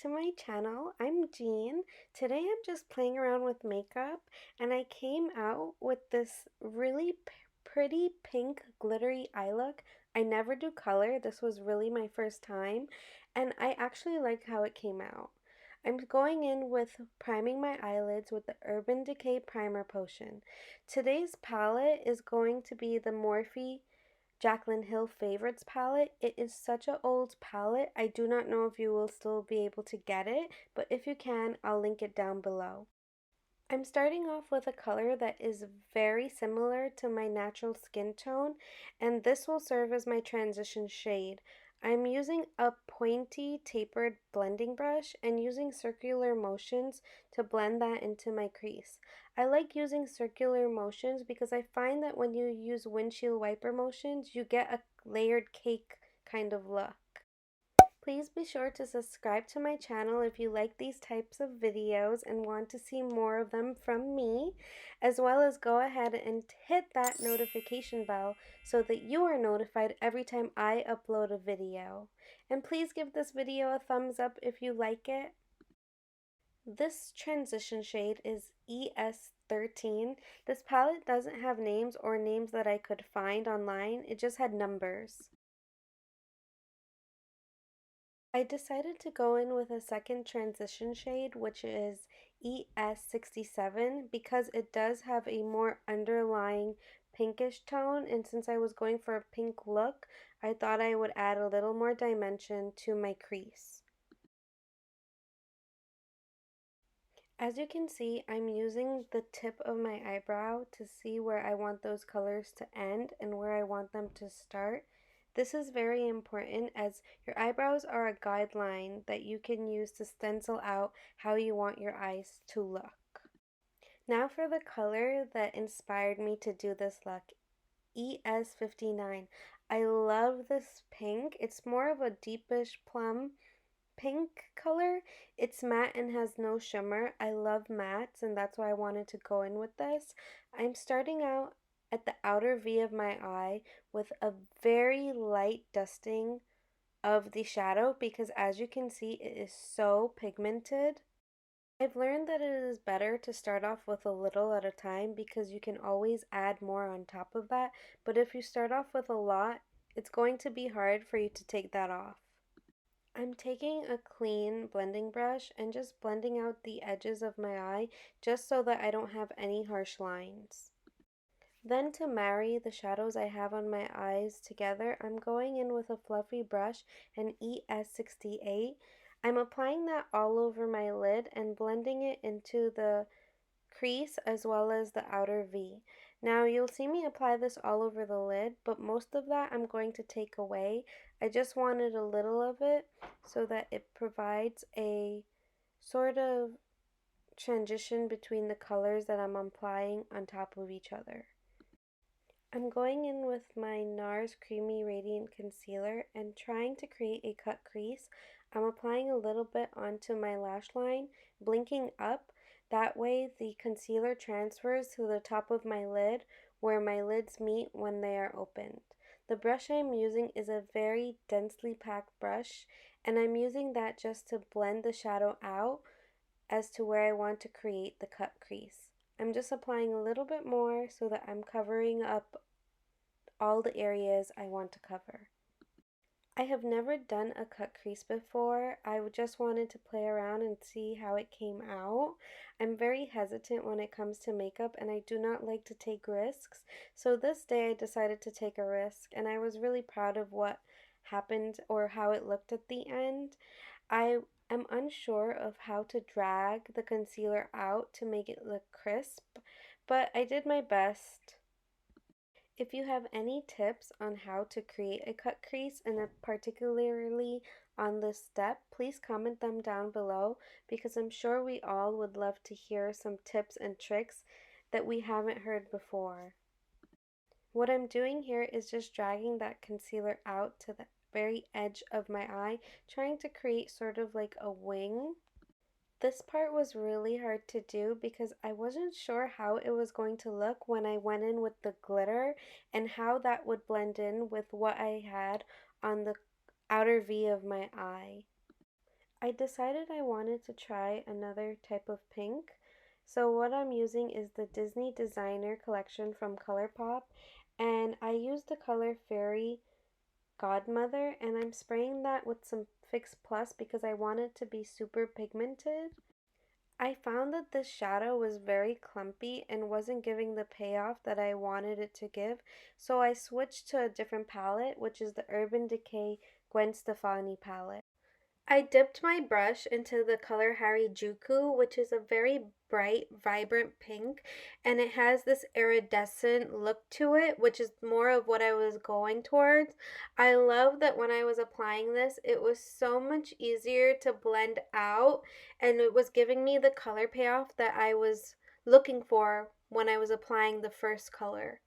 to my channel. I'm Jean. Today I'm just playing around with makeup and I came out with this really pretty pink glittery eye look. I never do color. This was really my first time and I actually like how it came out. I'm going in with priming my eyelids with the Urban Decay Primer Potion. Today's palette is going to be the Morphe Jaclyn Hill Favorites palette. It is such an old palette. I do not know if you will still be able to get it, but if you can, I'll link it down below. I'm starting off with a color that is very similar to my natural skin tone, and this will serve as my transition shade. I'm using a pointy tapered blending brush and using circular motions to blend that into my crease. I like using circular motions because I find that when you use windshield wiper motions, you get a layered cake kind of look. Please be sure to subscribe to my channel if you like these types of videos and want to see more of them from me, as well as go ahead and hit that notification bell so that you are notified every time I upload a video. And please give this video a thumbs up if you like it. This transition shade is ES13. This palette doesn't have names or names that I could find online, it just had numbers. I decided to go in with a second transition shade, which is ES67, because it does have a more underlying pinkish tone, and since I was going for a pink look, I thought I would add a little more dimension to my crease. As you can see, I'm using the tip of my eyebrow to see where I want those colors to end and where I want them to start. This is very important as your eyebrows are a guideline that you can use to stencil out how you want your eyes to look. Now for the color that inspired me to do this look, ES59. I love this pink. It's more of a deepish plum pink color. It's matte and has no shimmer. I love mattes and that's why I wanted to go in with this. I'm starting out at the outer V of my eye with a very light dusting of the shadow because as you can see it is so pigmented. I've learned that it is better to start off with a little at a time because you can always add more on top of that, but if you start off with a lot, it's going to be hard for you to take that off. I'm taking a clean blending brush and just blending out the edges of my eye just so that I don't have any harsh lines. Then to marry the shadows I have on my eyes together, I'm going in with a fluffy brush and ES68. I'm applying that all over my lid and blending it into the crease as well as the outer V. Now you'll see me apply this all over the lid, but most of that I'm going to take away. I just wanted a little of it so that it provides a sort of transition between the colors that I'm applying on top of each other. I'm going in with my Nars Creamy Radiant Concealer and trying to create a cut crease. I'm applying a little bit onto my lash line, blinking up. That way the concealer transfers to the top of my lid where my lids meet when they are opened. The brush I'm using is a very densely packed brush and I'm using that just to blend the shadow out as to where I want to create the cut crease. I'm just applying a little bit more so that I'm covering up all the areas I want to cover. I have never done a cut crease before. I just wanted to play around and see how it came out. I'm very hesitant when it comes to makeup and I do not like to take risks. So this day I decided to take a risk and I was really proud of what happened or how it looked at the end. I am unsure of how to drag the concealer out to make it look crisp, but I did my best. If you have any tips on how to create a cut crease and particularly on this step, please comment them down below because I'm sure we all would love to hear some tips and tricks that we haven't heard before. What I'm doing here is just dragging that concealer out to the very edge of my eye, trying to create sort of like a wing. This part was really hard to do because I wasn't sure how it was going to look when I went in with the glitter and how that would blend in with what I had on the outer V of my eye. I decided I wanted to try another type of pink. So what I'm using is the Disney Designer collection from ColourPop, and I used the color Fairy Godmother, and I'm spraying that with some Fix Plus because I want it to be super pigmented. I found that this shadow was very clumpy and wasn't giving the payoff that I wanted it to give, so I switched to a different palette, which is the Urban Decay Gwen Stefani palette. I dipped my brush into the color Harajuku, which is a very bright, vibrant pink, and it has this iridescent look to it, which is more of what I was going towards. I love that when I was applying this, it was so much easier to blend out, and it was giving me the color payoff that I was looking for when I was applying the first color.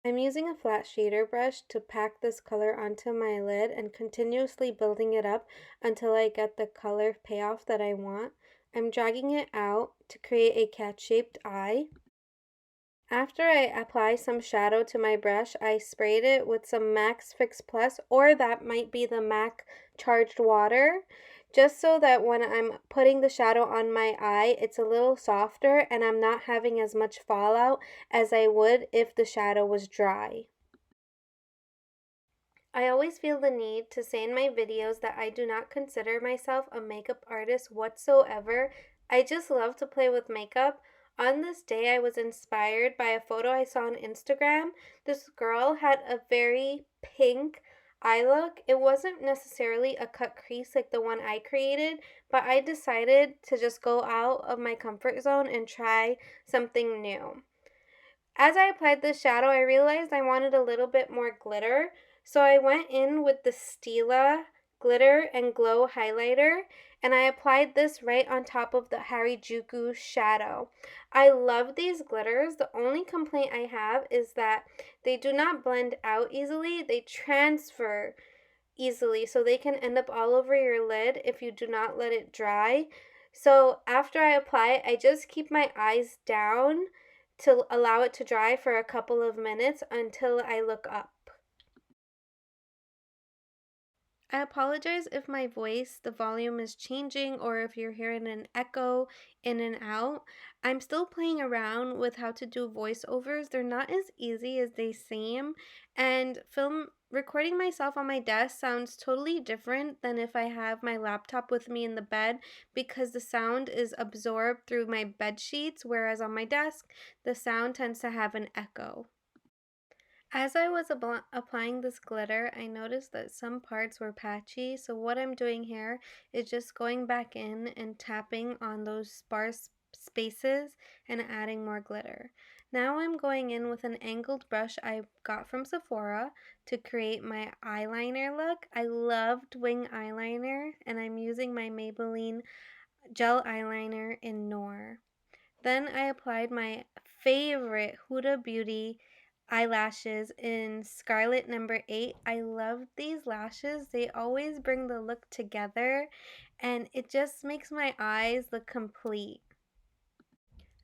I'm using a flat shader brush to pack this color onto my lid and continuously building it up until I get the color payoff that I want. I'm dragging it out to create a cat-shaped eye. After I apply some shadow to my brush, I sprayed it with some Max Fix Plus, or that might be the MAC Charged Water, just so that when I'm putting the shadow on my eye, it's a little softer and I'm not having as much fallout as I would if the shadow was dry. I always feel the need to say in my videos that I do not consider myself a makeup artist whatsoever. I just love to play with makeup. On this day, I was inspired by a photo I saw on Instagram. This girl had a very pink eye look. It wasn't necessarily a cut crease like the one I created, but I decided to just go out of my comfort zone and try something new. As I applied the shadow, I realized I wanted a little bit more glitter, so I went in with the Stila Glitter and Glow Highlighter, and I applied this right on top of the Harajuku shadow. I love these glitters. The only complaint I have is that they do not blend out easily. They transfer easily, so they can end up all over your lid if you do not let it dry. So after I apply it, I just keep my eyes down to allow it to dry for a couple of minutes until I look up. I apologize if my voice, the volume is changing, or if you're hearing an echo in and out. I'm still playing around with how to do voiceovers. They're not as easy as they seem, and recording myself on my desk sounds totally different than if I have my laptop with me in the bed because the sound is absorbed through my bed sheets, whereas on my desk, the sound tends to have an echo. As I was applying this glitter, I noticed that some parts were patchy, so what I'm doing here is just going back in and tapping on those sparse spaces and adding more glitter. Now I'm going in with an angled brush I got from Sephora to create my eyeliner look. I loved wing eyeliner, and I'm using my Maybelline gel eyeliner in Noir. Then I applied my favorite Huda Beauty eyelashes in Scarlett number 8. I love these lashes. They always bring the look together and it just makes my eyes look complete.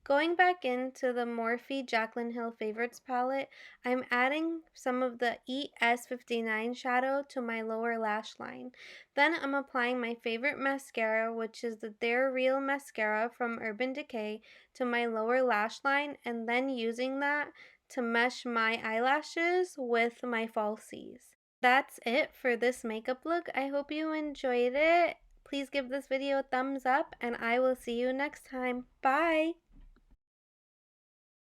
Going back into the Morphe Jaclyn Hill Favorites palette, I'm adding some of the ES59 shadow to my lower lash line. Then I'm applying my favorite mascara, which is the They're Real mascara from Urban Decay, to my lower lash line, and then using that to mesh my eyelashes with my falsies. That's it for this makeup look. I hope you enjoyed it. Please give this video a thumbs up, and I will see you next time. Bye!